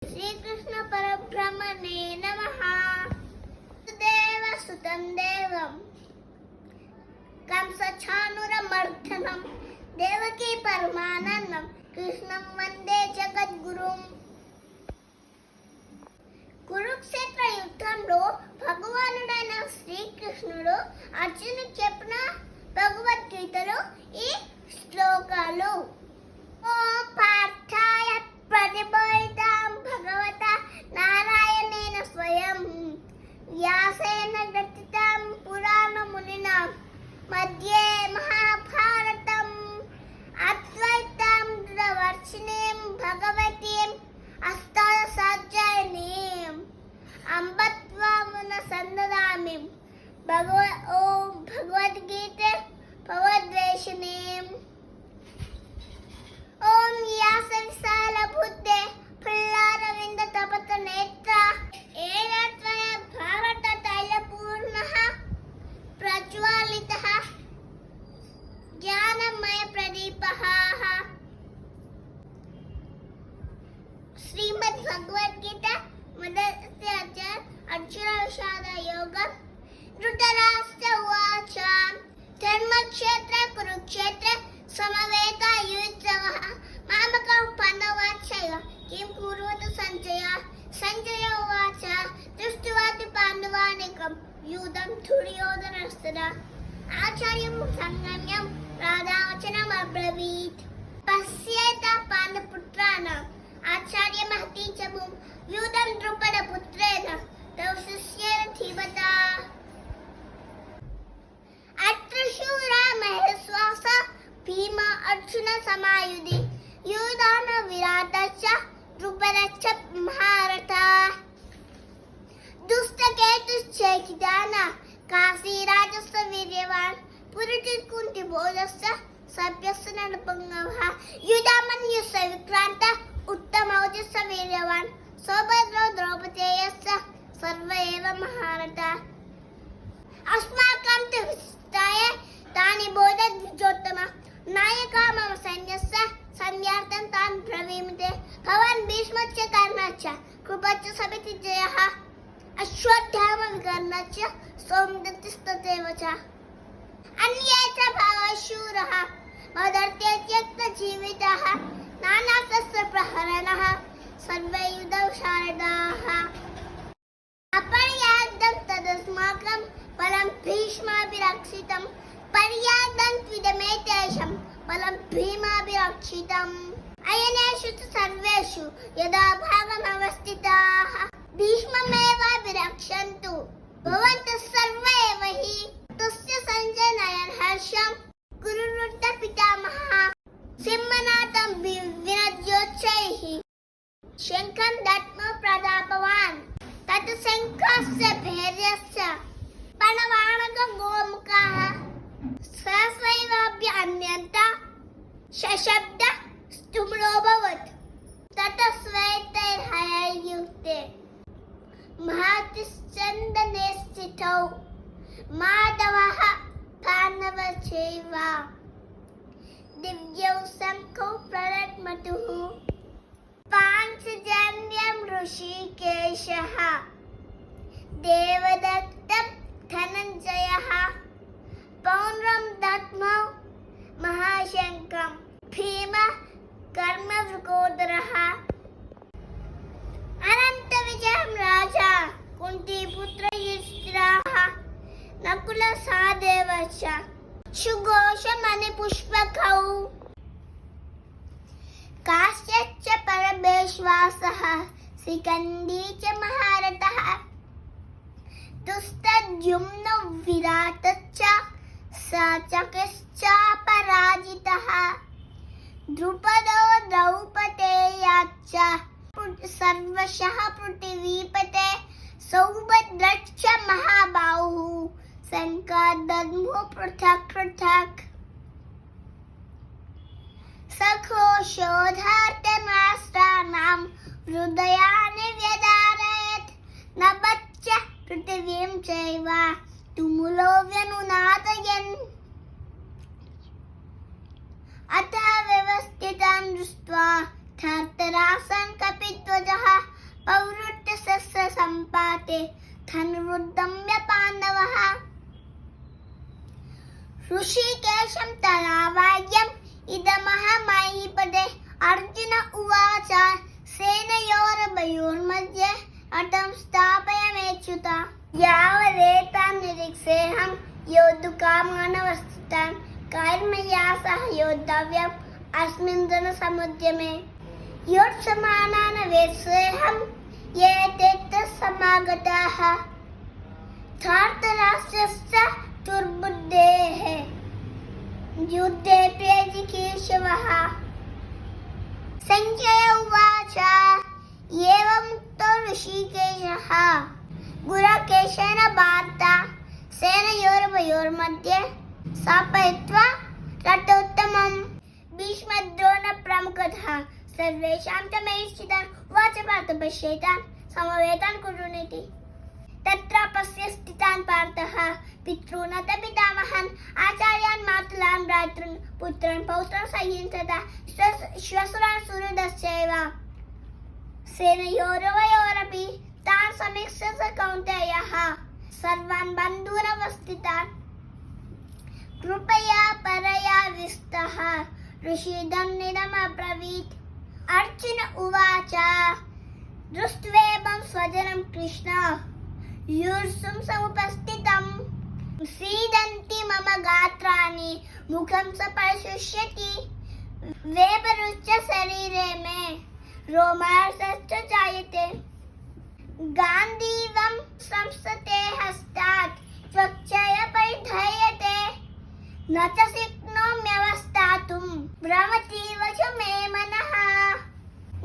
శ్రీకృష్ణ పరబ్రహ్మణే నమః. దేవసుతం దేవం కంసచాణూరమర్దనం దేవకీ పరమానందం కృష్ణం వందే జగద్గురుం. కురుక్షేత్ర యుద్ధంలో భగవానుడైన శ్రీకృష్ణుడు అర్జునుడికి చెప్పిన భగవద్గీతలో ఈ శ్లోకాలు. ఓం పార్థాయ ప్రతిబోధితాం భగవత నారాయణేన స్వయం వ్యాసేన గ్రథితాం పురాణమునినా మధ్యే మహాభారతం అద్వైతాం దృఢవర్షిణీం భగవతీం అష్టాదశాధ్యాయినీం అంబత్వామున సందదామి ఓం భగవద్గీత భగవద్వేషిణీం. ఓం వ్యాస విశాల బుద్ధే ఫుల్లారవింద తపత నేత్ర ఏనత్వయ భారత తైలపూర్ణః ప్రజ్వాలితః జ్ఞానమయ ప్రదీపః. శ్రీమద్ భగవద్గీత మొదటి అధ్యాయం అర్జున విషాద యోగం. ధృతరాష్ట్ర ఉవాచ ధర్మక్షేత్ర కురుక్షేత్ర సమవేత యుద్ధవః మామకం పాండవాశ్చైవ కిం కుర్వత సంజయ. సంజయ ఉవాచ దృష్ట్వాపి పాండవానేకం యూథం దుర్యోధనస్తదా ఆచార్యం సంగమ్యం రాధావచనం అబ్రవీత్. పశ్యేత పాండపుత్రాణం ఆచార్య మహతి చముం యూథం ద్రుపద పుత్రేణ తవ శిష్యేన ధీమతా. అత్ర శూరా మహేశ్వాస భీమ అర్జున సమాయుధి యూదాన విరాటశ్చ ద్రుపదశ్చ మహారథా. దుష్టకేతుశ్చైకిదాన కాశీరాజస్య వీర్యవాన్ పురుషిత్ కుంతిబోధస్య సభ్యస్య నరపుంగవః యుధామన్యుస్య విక్రాంత ఉత్తమౌజస్య వీర్యవాన్ సౌభద్రో ద్రౌపదేయస్య సర్వ ఏవ మహారథా. అస్మాకం తు విశిష్టాయ తాని బోధ ద్విజోత్తమ నాయకా మమ సైన్యస్య సంధ్యార్థం తాన్ బ్రవీమితే భవాన్ భీష్మశ్చ కర్ణశ్చ కృపశ్చ సమితి జయః అశ్వత్థామ వికర్ణశ్చ సౌమిత్రిస్తథైవ చ. అన్యే చ బహవః శూరः మదర్తే త్యక్త జీవితాः నానాశస్త్ర ప్రహరణः సర్వే యుధౌ శారదాः. అపర్యాప్తం తదస్మాకం బలం భీష్మాభిరక్షితం పర్యాప్తం త్విదమేతేషం బలం భీమాభిరక్షితం. అయనేషు చ సర్వేషు యదా భాగమవస్థితాః భీష్మమేవాభిరక్షन्तు భవంతః సర్వ ఏవ హి. తస్య సంజయ నయన హర్షం గురువృత్త పితామహः సింహనాథం వినద్యోచ్చైః శంఖం దత్మో ప్రదాపవాన్ తత్ శంఖస్య భైర్యస్య పణవాణకం గోముఖః సహస్రైవాభ్య అన్యంత శశబ్ద స్తుమ్రోభవత్ తతః శ్వేతైర్హయైర్యుక్తే మహాతిశ్చందనే స్థితౌ మాధవః పాండవశ్చైవ దివ్యౌ శంఖౌ ప్రదద్మతుః పాంచజన్యం ఋషికేశః దేవదత్తం ధనంజయః పౌండ్రం దద్మౌ మహాశంఖం భీమ కర్మవృకోదరః. అనంత విజయం రాజా కుంతీపుత్ర యుధిష్ఠిరः నకుల సహదేవశ్చ సుఘోషమణి పుష్పకౌ కాశ్యశ్చ పరమేశ్వాసः శిఖండీ చ మహారథः దుష్టద్యుమ్నో విరాటశ్చ సాత్యకిశ్చ పరాజితः ద్రుపదో ద్రౌపదేయాశ్చ సర్వశః పృథివీపతే సౌభద్రశ్చ మహాబాహుః శంఖదద్మో పృథక్ పృథక్. సఘోషోధర్తరాష్ట్రాణాం హృదయాని వ్యదారయత్ నభశ్చ పృథివీం చైవ తుములో వ్యనునాదయన్. అత వ్యవస్థితాన్ దృష్ట్వా ధర్తరాష్ట్రాన్ కపిధ్వజः सम्पाते धनुर्दम्य पाण्डवः ऋषिकेशं तदावाक्यम् इदमहमहीपदे अर्जुन उवाच सेनयोरुभयोर्मध्ये रथं स्थापयाम्यच्युत यावदेतान् निरीक्षेऽहं योद्धुकामानवस्थितान् कैर्मया सह योद्धव्यम् अस्मिन् रणसमुद्यमे योत्समानान् वेत्स्येऽहं ये ते समागताः धार्तराष्ट्रस्य दुर्बुद्धेः युद्धे प्रियजिकीर्षवः सञ्जय उवाच एवमुक्तो ऋषिकेशः गुरकेशेन भारत सेनयोरुभयोर्मध्ये स्थापयित्वा रथोत्तमम् भीष्मद्रोणप्रमुखतः सर्वेषां च महेश्चितान् उवाच पार्थ पश्येतान् समवेतान् कुरुनीति तत्र पश्य स्थितान् पार्थः पितॄन् अथ पितामहान् आचार्यान् मातुलान् भ्रातॄन् पुत्रान् पौत्रान् सहीन् तथा श्वशुरान् सुहृदश्चैव सेनयोरुभयोरपि तान् समीक्ष्य स कौन्तेयः सर्वान् बन्धूनवस्थितान् कृपया परयाविष्टः ऋषिदन्निदमब्रवीत् अर्जुन उवाच दृष्ट्वेवं स्वजनं कृष्ण यूर्षुं समुपस्थितम् सीदन्ति मम गात्राणि मुखं स परिशुष्यति वेपरुच्च शरीरे मे रोमांसश्च जायते गान्धीवं संसते हस्तात् त्वच्चय परिधीयते न च शक्नोम्यवस्थातुं भ्रमतीव च मे मनः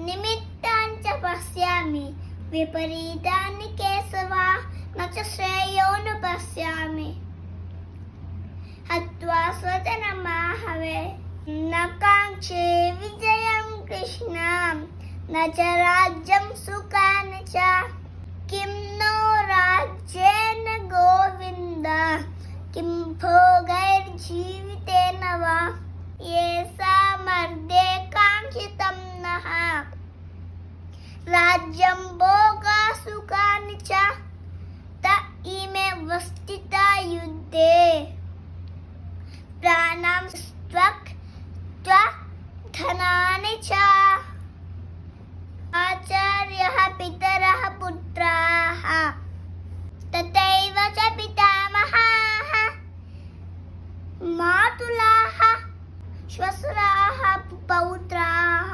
निमित्तानि च पश्यामि विपरीतानि केशव न च श्रेयोनुपश्यामि हत्वा स्वजनमाहवे न काङ्क्षे विजयं कृष्ण न च राज्यं सुखानि च किं नो राज्येन गोविन्द किं भोगैर्जीवितेन वा येषामर्थे काङ्क्षितं नः राज्यं भोगा सुखानि च त इमे वस्थिता युद्धे प्राणां त्यक्त्वा धनानि च आचार्यः पितरः पुत्राः तथैव च पितामहाः मातुलाः श्वशुराः पौत्राः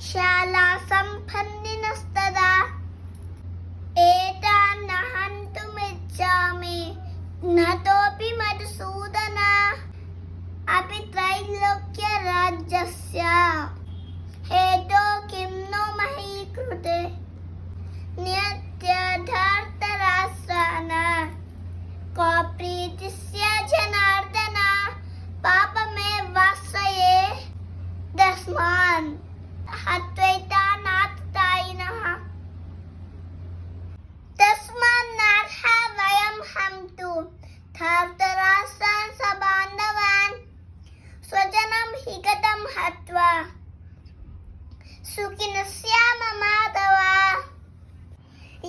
शाला सम्पन्निनस्तदा एतान् न हन्तुमिच्छामि नतोऽपि मधुसूदन अपि त्रैलोक्यराज्यस्य हेतो किं नो मही कृते नियत्यधार्तराष्ट्रान् को प्रीतिस्य जनार्दन पापमेवाश्रये तस्मान् हत्वैतानाततायिनः तस्मान्नार्हा वयं हन्तु धार्तराष्ट्रान् सबान्धवान् स्वजनं हि गतं हत्वा सुखिनः स्याम माधव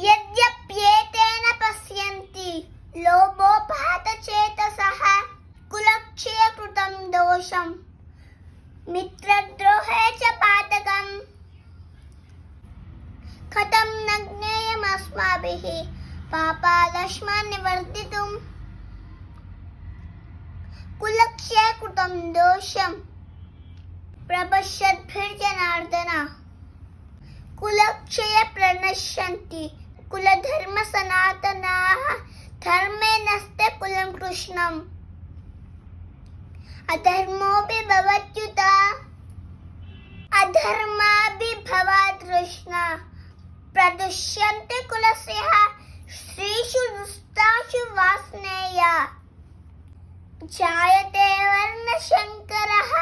यद्यप्येतेन पश्यन्ति लोभोपहतचेतसः कुलक्षये कृतं दोषं मित्रद्रोहे च पातकम् कथं न ज्ञेयमस्माभिः पापादस्मान् निवर्तितुम् कुलक्षये कृतं दोषं प्रपश्यद्भिर्जनार्दन कुलक्षये प्रणश्यन्ति कुलधर्म सनातनाः धर्मे नस्ते कुलं कृष्णम् अधर्मोऽपि भवत्युत अधर्माभिभवादृष्णा प्रदुष्यन्ते कुलस्य स्त्रीषु दुष्टासु वासनेय जायते वर्णशङ्करः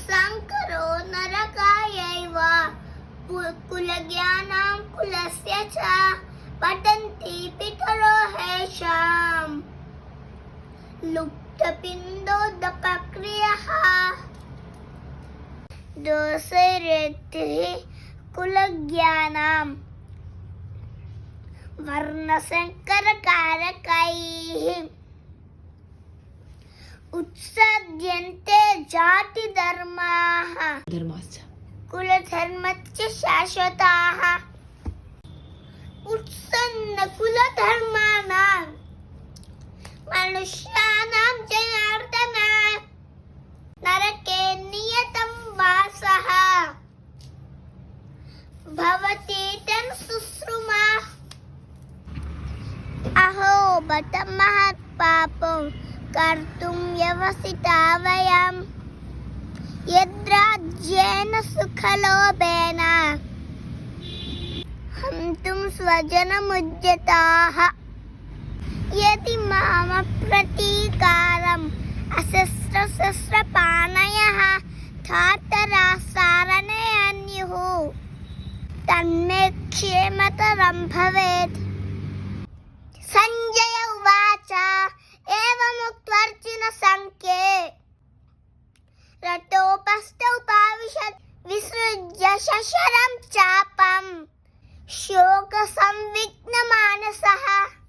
शङ्करो नरकायैव कुलज्ञानां कुलस्य च पतन्ति पितरो हेषाम् लुप्तपिण्डोदकक्रियः दोषैरेतिः कुलज्ञानां वर्णशङ्करकारकैः उत्सद्यन्ते जातिधर्माः धर्माश्च कुलधर्मश्च शाश्वताः उत्सन्नकुलधर्माणां मनुष्याणां जनार्दन नरके नियतं वासः भवति तं शुश्रुमा अहो बत महत्पापं कर्तुं व्यवसिता वयं यद्राज्येन सुखलोभेन हन्तुं स्वजनमुद्यताः यदि मम प्रतीकारम् अशस्त्रशस्त्रपाणयः धातरासारणयन्युः तन्मे क्षेमतरं भवेत् संजय उवाच एवमुक्त्वार्जुन संख्ये रथोपस्थोपाविशत् विसृज्य शशरं चापं शोकसंविघ्नमानसः